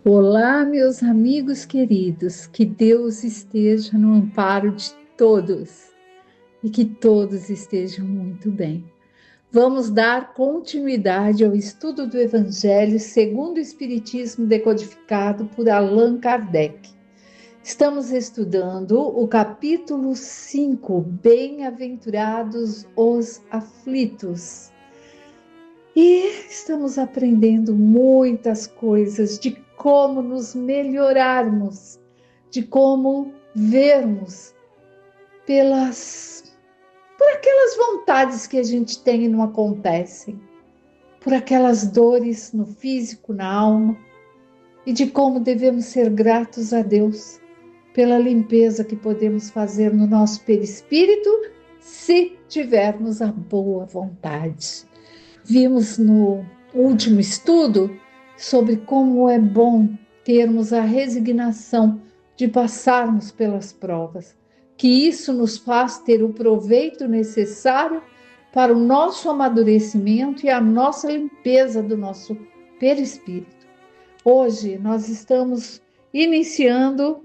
Olá, meus amigos queridos, que Deus esteja no amparo de todos e que todos estejam muito bem. Vamos dar continuidade ao estudo do Evangelho segundo o Espiritismo decodificado por Allan Kardec. Estamos estudando o capítulo 5, Bem-aventurados os aflitos. E estamos aprendendo muitas coisas de como nos melhorarmos, de como vermos por aquelas vontades que a gente tem e não acontecem, por aquelas dores no físico, na alma, e de como devemos ser gratos a Deus pela limpeza que podemos fazer no nosso perispírito, se tivermos a boa vontade. Vimos no último estudo sobre como é bom termos a resignação de passarmos pelas provas, que isso nos faz ter o proveito necessário para o nosso amadurecimento e a nossa limpeza do nosso perispírito. Hoje nós estamos iniciando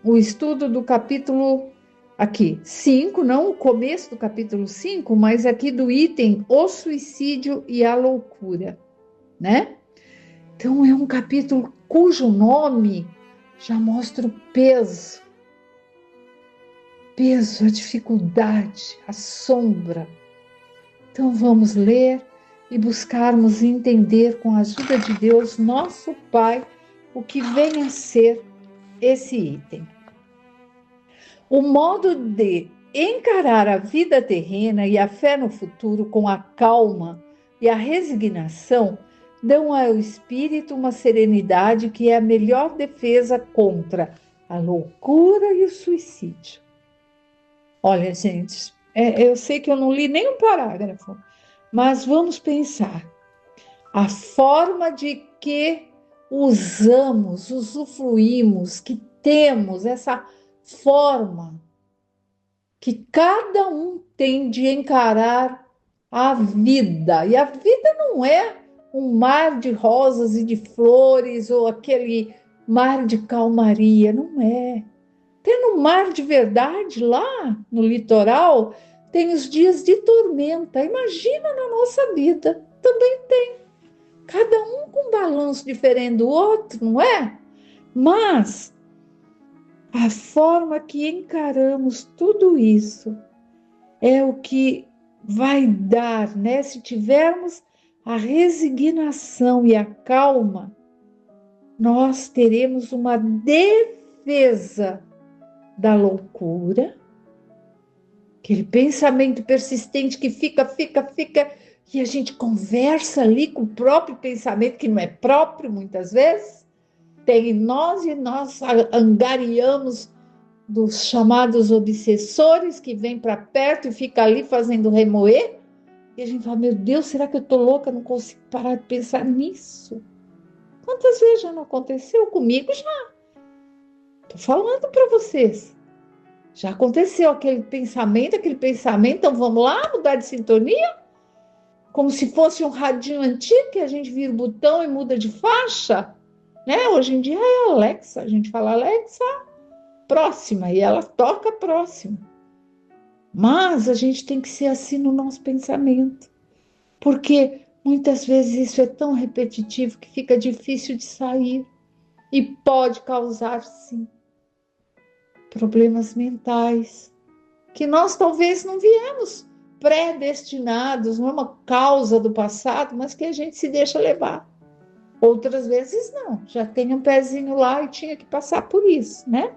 o estudo do capítulo 5, não o começo do capítulo 5, mas aqui do item o suicídio e a loucura, né? Então é um capítulo cujo nome já mostra o peso, a dificuldade, a sombra. Então vamos ler e buscarmos entender com a ajuda de Deus, nosso Pai, o que vem a ser esse item. O modo de encarar a vida terrena e a fé no futuro com a calma e a resignação dão ao espírito uma serenidade que é a melhor defesa contra a loucura e o suicídio. Olha, gente, eu sei que eu não li nem um parágrafo, mas vamos pensar. A forma de que usamos, usufruímos, que temos essa forma que cada um tem de encarar a vida. E a vida não é um mar de rosas e de flores ou aquele mar de calmaria, não é. Tem no mar de verdade, lá no litoral, tem os dias de tormenta. Imagina na nossa vida, também tem. Cada um com um balanço diferente do outro, não é? Mas a forma que encaramos tudo isso é o que vai dar, né? Se tivermos a resignação e a calma, nós teremos uma defesa da loucura, aquele pensamento persistente que fica, e a gente conversa ali com o próprio pensamento, que não é próprio muitas vezes, tem em nós e nós angariamos dos chamados obsessores que vêm para perto e fica ali fazendo remoer, e a gente fala, meu Deus, será que eu estou louca? Não consigo parar de pensar nisso. Quantas vezes já não aconteceu comigo? Já. Estou falando para vocês. Já aconteceu aquele pensamento, então vamos lá mudar de sintonia? Como se fosse um radinho antigo que a gente vira o botão e muda de faixa, né? Hoje em dia é Alexa, a gente fala Alexa, próxima, e ela toca próxima. Mas a gente tem que ser assim no nosso pensamento, porque muitas vezes isso é tão repetitivo que fica difícil de sair e pode causar, sim, problemas mentais, que nós talvez não viemos predestinados, não é uma causa do passado, mas que a gente se deixa levar. Outras vezes não, já tem um pezinho lá e tinha que passar por isso, né?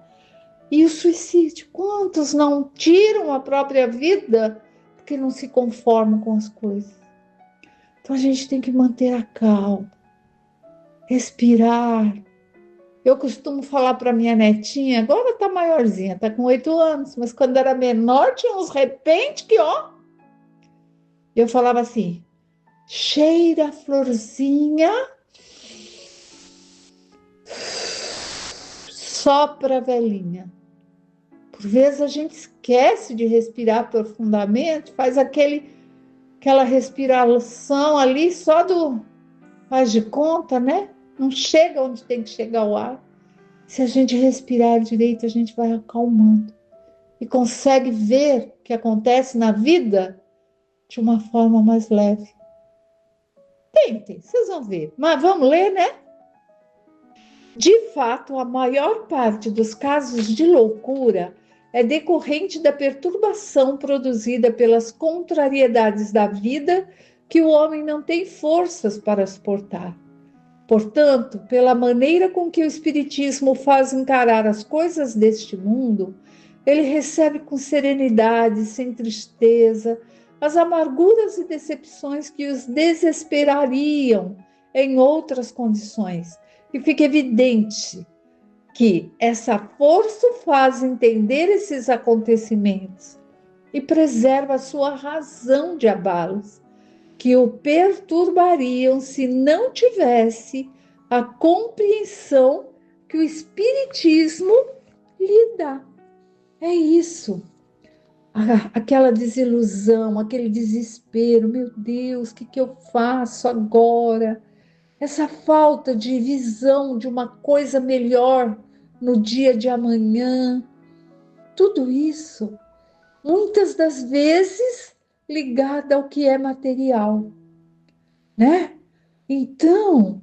E o suicídio, quantos não tiram a própria vida porque não se conformam com as coisas? Então a gente tem que manter a calma, respirar. Eu costumo falar para minha netinha, agora está maiorzinha, está com 8 anos, mas quando era menor tinha uns repente que, ó, eu falava assim, cheira a florzinha, sopra a velhinha. Por vezes a gente esquece de respirar profundamente, faz aquela respiração ali só do faz de conta, né? não chega onde tem que chegar o ar. Se a gente respirar direito, a gente vai acalmando e consegue ver o que acontece na vida de uma forma mais leve. Tentem, vocês vão ver. Mas vamos ler, né? De fato, a maior parte dos casos de loucura é decorrente da perturbação produzida pelas contrariedades da vida que o homem não tem forças para suportar. Portanto, pela maneira com que o Espiritismo faz encarar as coisas deste mundo, ele recebe com serenidade, sem tristeza, as amarguras e decepções que os desesperariam em outras condições. E fica evidente que essa força o faz entender esses acontecimentos e preserva a sua razão de abalos, que o perturbariam se não tivesse a compreensão que o Espiritismo lhe dá. É isso. Aquela desilusão, aquele desespero, meu Deus, o que eu faço agora? Essa falta de visão de uma coisa melhor no dia de amanhã, tudo isso, muitas das vezes ligada ao que é material, né? Então,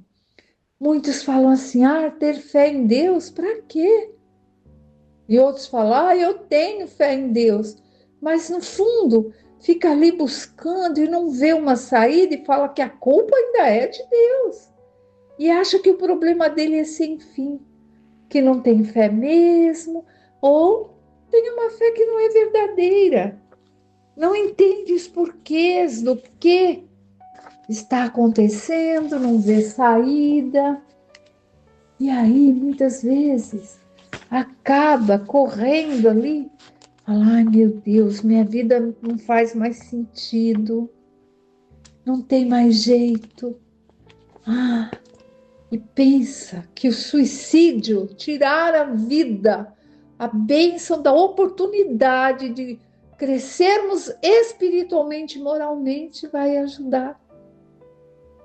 muitos falam assim, ter fé em Deus, para quê? E outros falam, eu tenho fé em Deus, mas no fundo fica ali buscando e não vê uma saída e fala que a culpa ainda é de Deus. E acha que o problema dele é sem fim, que não tem fé mesmo, ou tem uma fé que não é verdadeira. Não entende os porquês do que está acontecendo, não vê saída. E aí, muitas vezes, acaba correndo ali, fala, meu Deus, minha vida não faz mais sentido, não tem mais jeito. E pensa que o suicídio, tirar a vida, a bênção da oportunidade de crescermos espiritualmente e moralmente, vai ajudar.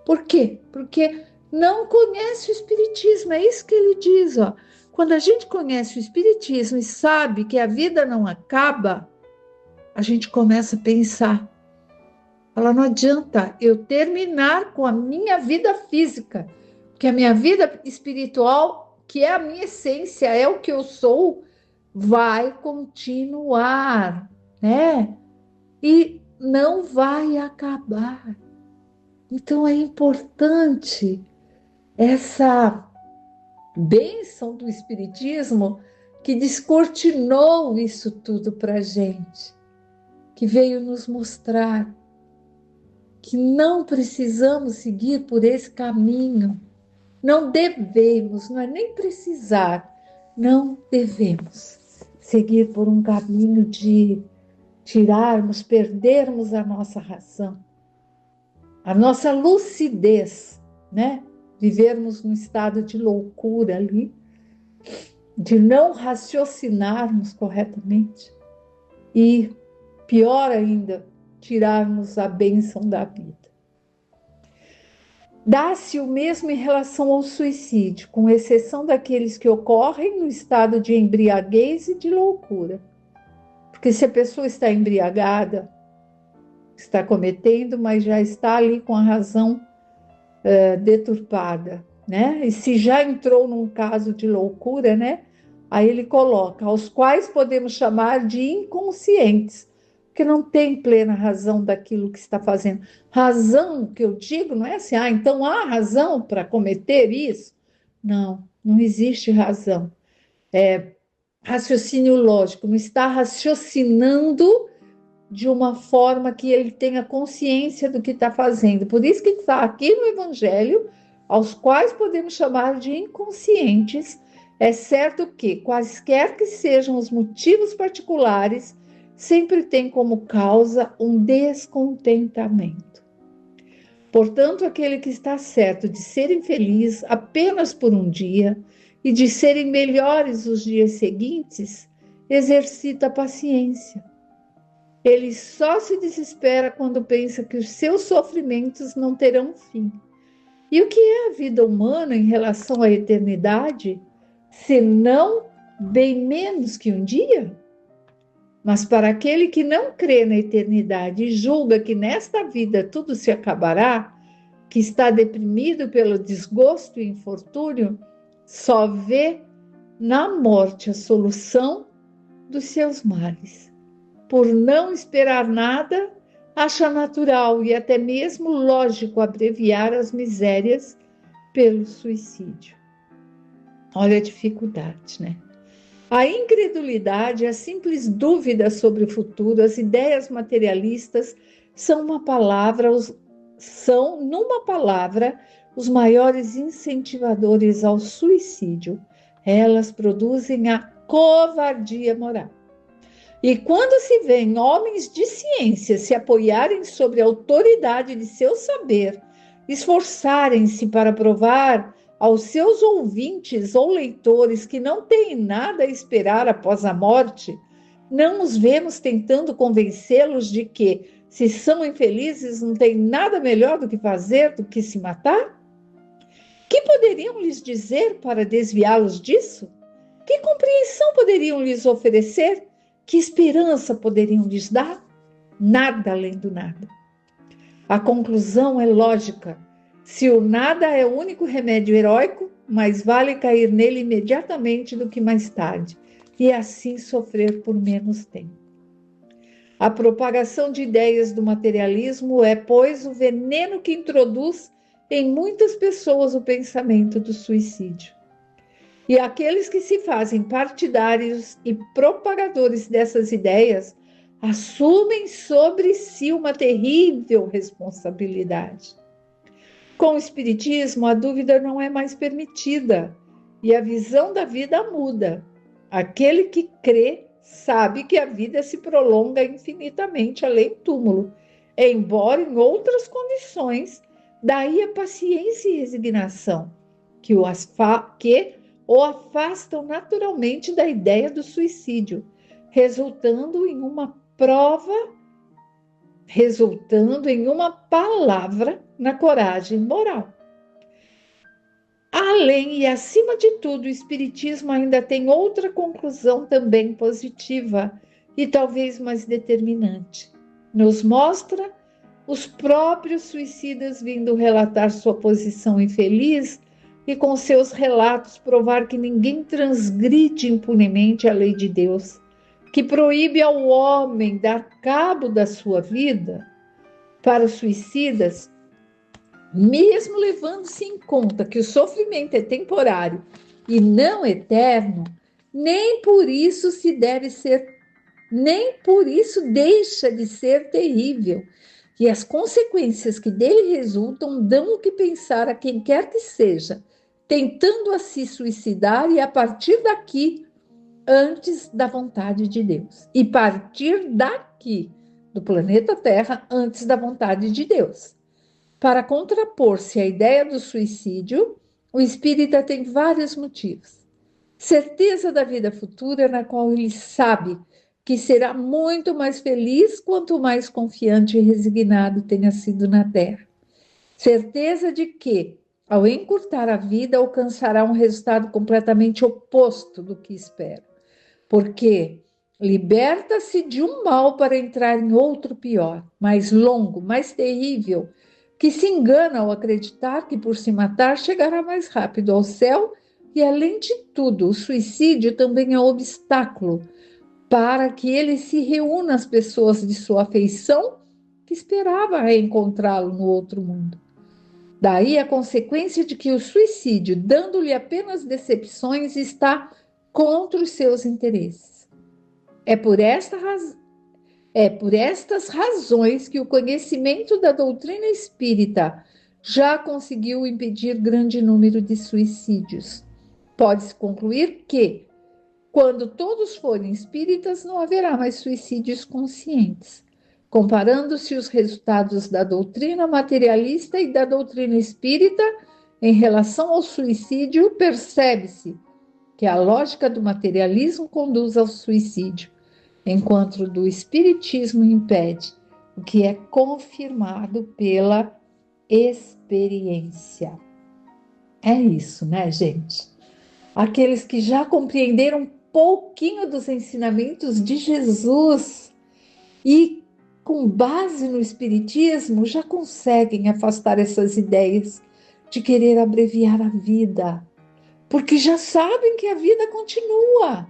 Por quê? Porque não conhece o Espiritismo, é isso que ele diz. Quando a gente conhece o Espiritismo e sabe que a vida não acaba, a gente começa a pensar. Fala, não adianta eu terminar com a minha vida física, porque a minha vida espiritual, que é a minha essência, é o que eu sou, vai continuar, né? E não vai acabar. Então é importante essa bênção do Espiritismo que descortinou isso tudo para a gente, que veio nos mostrar que não precisamos seguir por esse caminho, não devemos, não é nem precisar, não devemos seguir por um caminho de tirarmos, perdermos a nossa razão, a nossa lucidez, né? Vivermos num estado de loucura ali, de não raciocinarmos corretamente e, pior ainda, tirarmos a bênção da vida. Dá-se o mesmo em relação ao suicídio, com exceção daqueles que ocorrem no estado de embriaguez e de loucura. Porque se a pessoa está embriagada, está cometendo, mas já está ali com a razão deturpada, né? E se já entrou num caso de loucura, né? Aí ele coloca, aos quais podemos chamar de inconscientes, porque não tem plena razão daquilo que está fazendo. Razão, que eu digo, não é assim, então há razão para cometer isso? Não, não existe razão. É raciocínio lógico, não está raciocinando de uma forma que ele tenha consciência do que está fazendo. Por isso que está aqui no Evangelho, aos quais podemos chamar de inconscientes. É certo que, quaisquer que sejam os motivos particulares, sempre tem como causa um descontentamento. Portanto, aquele que está certo de ser infeliz apenas por um dia e de serem melhores os dias seguintes, exercita a paciência. Ele só se desespera quando pensa que os seus sofrimentos não terão fim. E o que é a vida humana em relação à eternidade, senão bem menos que um dia? Mas para aquele que não crê na eternidade e julga que nesta vida tudo se acabará, que está deprimido pelo desgosto e infortúnio, só vê na morte a solução dos seus males. Por não esperar nada, acha natural e até mesmo lógico abreviar as misérias pelo suicídio. Olha a dificuldade, né? A incredulidade, a simples dúvida sobre o futuro, as ideias materialistas são, numa palavra, os maiores incentivadores ao suicídio. Elas produzem a covardia moral. E quando se vêem homens de ciência se apoiarem sobre a autoridade de seu saber, esforçarem-se para provar aos seus ouvintes ou leitores que não têm nada a esperar após a morte, não os vemos tentando convencê-los de que, se são infelizes, não tem nada melhor do que fazer do que se matar? Que poderiam lhes dizer para desviá-los disso? Que compreensão poderiam lhes oferecer? Que esperança poderiam lhes dar? Nada além do nada. A conclusão é lógica. Se o nada é o único remédio heróico, mais vale cair nele imediatamente do que mais tarde, e assim sofrer por menos tempo. A propagação de ideias do materialismo é, pois, o veneno que introduz em muitas pessoas o pensamento do suicídio. E aqueles que se fazem partidários e propagadores dessas ideias assumem sobre si uma terrível responsabilidade. Com o Espiritismo, a dúvida não é mais permitida e a visão da vida muda. Aquele que crê sabe que a vida se prolonga infinitamente além do túmulo, embora em outras condições, daí a paciência e resignação, que o afastam naturalmente da ideia do suicídio, resultando em uma palavra na coragem moral. Além e acima de tudo, o Espiritismo ainda tem outra conclusão também positiva e talvez mais determinante. Nos mostra os próprios suicidas vindo relatar sua posição infeliz e com seus relatos provar que ninguém transgride impunemente a lei de Deus, que proíbe ao homem dar cabo da sua vida. Para os suicidas, mesmo levando-se em conta que o sofrimento é temporário e não eterno, nem por isso deixa de ser terrível. E as consequências que dele resultam dão o que pensar a quem quer que seja, tentando a se suicidar e a partir daqui, antes da vontade de Deus. E partir daqui, do planeta Terra, antes da vontade de Deus. Para contrapor-se à ideia do suicídio, o espírita tem vários motivos. Certeza da vida futura, na qual ele sabe que será muito mais feliz quanto mais confiante e resignado tenha sido na Terra. Certeza de que, ao encurtar a vida, alcançará um resultado completamente oposto do que espera, porque liberta-se de um mal para entrar em outro pior, mais longo, mais terrível, que se engana ao acreditar que por se matar chegará mais rápido ao céu e, além de tudo, o suicídio também é um obstáculo para que ele se reúna às pessoas de sua afeição que esperava reencontrá-lo no outro mundo. Daí a consequência de que o suicídio, dando-lhe apenas decepções, está contra os seus interesses. É por estas razões que o conhecimento da doutrina espírita já conseguiu impedir grande número de suicídios. Pode-se concluir que, quando todos forem espíritas, não haverá mais suicídios conscientes. Comparando-se os resultados da doutrina materialista e da doutrina espírita em relação ao suicídio, percebe-se que a lógica do materialismo conduz ao suicídio, enquanto do espiritismo impede, o que é confirmado pela experiência. É isso, né, gente? Aqueles que já compreenderam um pouquinho dos ensinamentos de Jesus e, com base no Espiritismo, já conseguem afastar essas ideias de querer abreviar a vida, porque já sabem que a vida continua,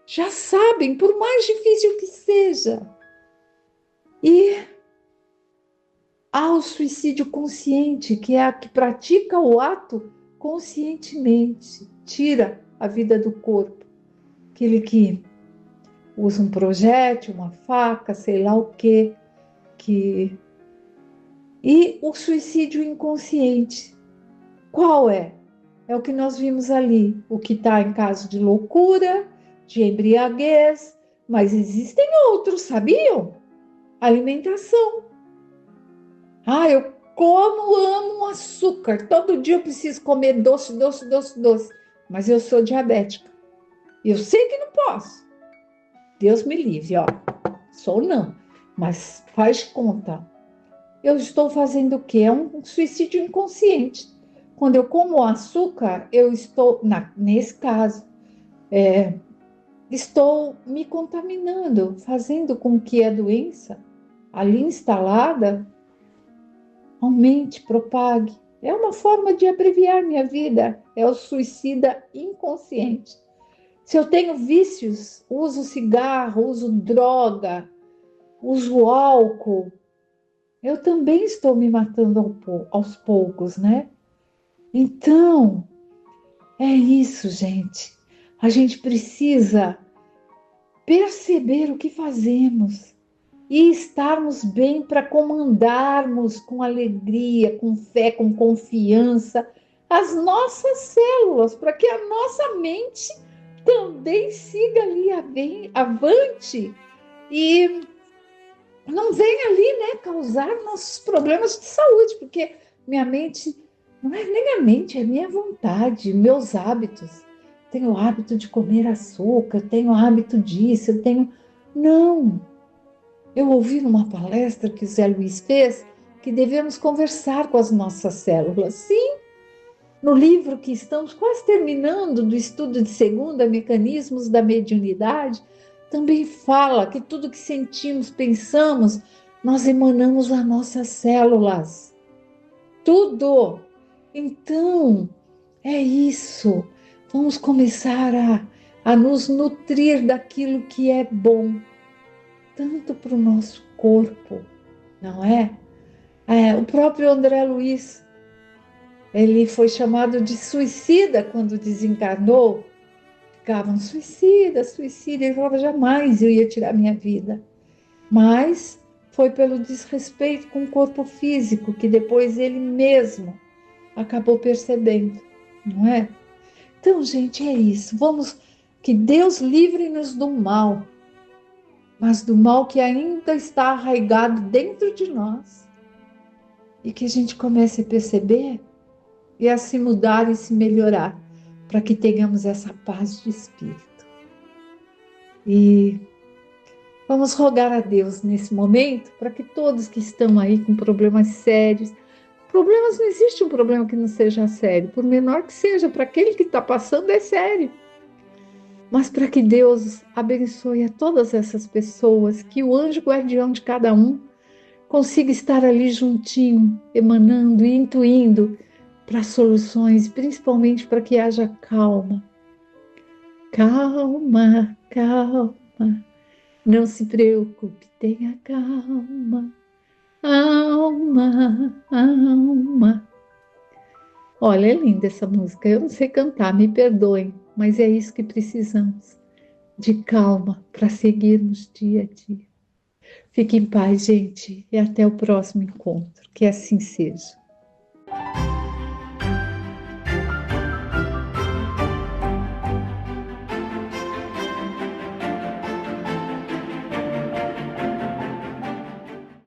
já sabem, por mais difícil que seja. E há o suicídio consciente, que é a que pratica o ato conscientemente, tira a vida do corpo. Aquele que usa um projétil, uma faca, sei lá o quê, E o suicídio inconsciente, qual é? É o que nós vimos ali, o que está em caso de loucura, de embriaguez, mas existem outros, sabiam? Alimentação. Eu amo açúcar, todo dia eu preciso comer doce, mas eu sou diabética. Eu sei que não posso. Deus me livre, ó. Sou não, mas faz conta. Eu estou fazendo o quê? É um suicídio inconsciente. Quando eu como açúcar, eu estou, nesse caso, estou me contaminando, fazendo com que a doença ali instalada aumente, propague. É uma forma de abreviar minha vida. É o suicida inconsciente. Se eu tenho vícios, uso cigarro, uso droga, uso álcool, eu também estou me matando aos poucos, né? Então, é isso, gente. A gente precisa perceber o que fazemos e estarmos bem para comandarmos com alegria, com fé, com confiança as nossas células, para que a nossa mente também siga ali avante e não venha ali, né, causar nossos problemas de saúde, porque minha mente, não é nem a mente, é minha vontade, meus hábitos. Tenho o hábito de comer açúcar, tenho o hábito disso, Não! Eu ouvi numa palestra que o Zé Luiz fez que devemos conversar com as nossas células. Sim, no livro que estamos quase terminando do estudo de segunda, Mecanismos da Mediunidade, também fala que tudo que sentimos, pensamos, nós emanamos as nossas células. Tudo! Então, é isso. Vamos começar a nos nutrir daquilo que é bom, tanto para o nosso corpo, não é? O próprio André Luiz, ele foi chamado de suicida quando desencarnou. Ficavam suicida. Ele falava, jamais eu ia tirar minha vida. Mas foi pelo desrespeito com o corpo físico que depois ele mesmo acabou percebendo, não é? Então, gente, é isso. Que Deus livre-nos do mal, mas do mal que ainda está arraigado dentro de nós. E que a gente comece a perceber e a se mudar e se melhorar, para que tenhamos essa paz de espírito. E vamos rogar a Deus nesse momento, para que todos que estão aí com problemas sérios, não existe um problema que não seja sério, por menor que seja, para aquele que está passando é sério. Mas para que Deus abençoe a todas essas pessoas, que o anjo guardião de cada um consiga estar ali juntinho, emanando e intuindo para soluções, principalmente para que haja calma. Calma, calma, não se preocupe, tenha calma, alma, alma. Olha, é linda essa música, eu não sei cantar, me perdoem, mas é isso que precisamos, de calma para seguirmos dia a dia. Fique em paz, gente, e até o próximo encontro, que assim seja.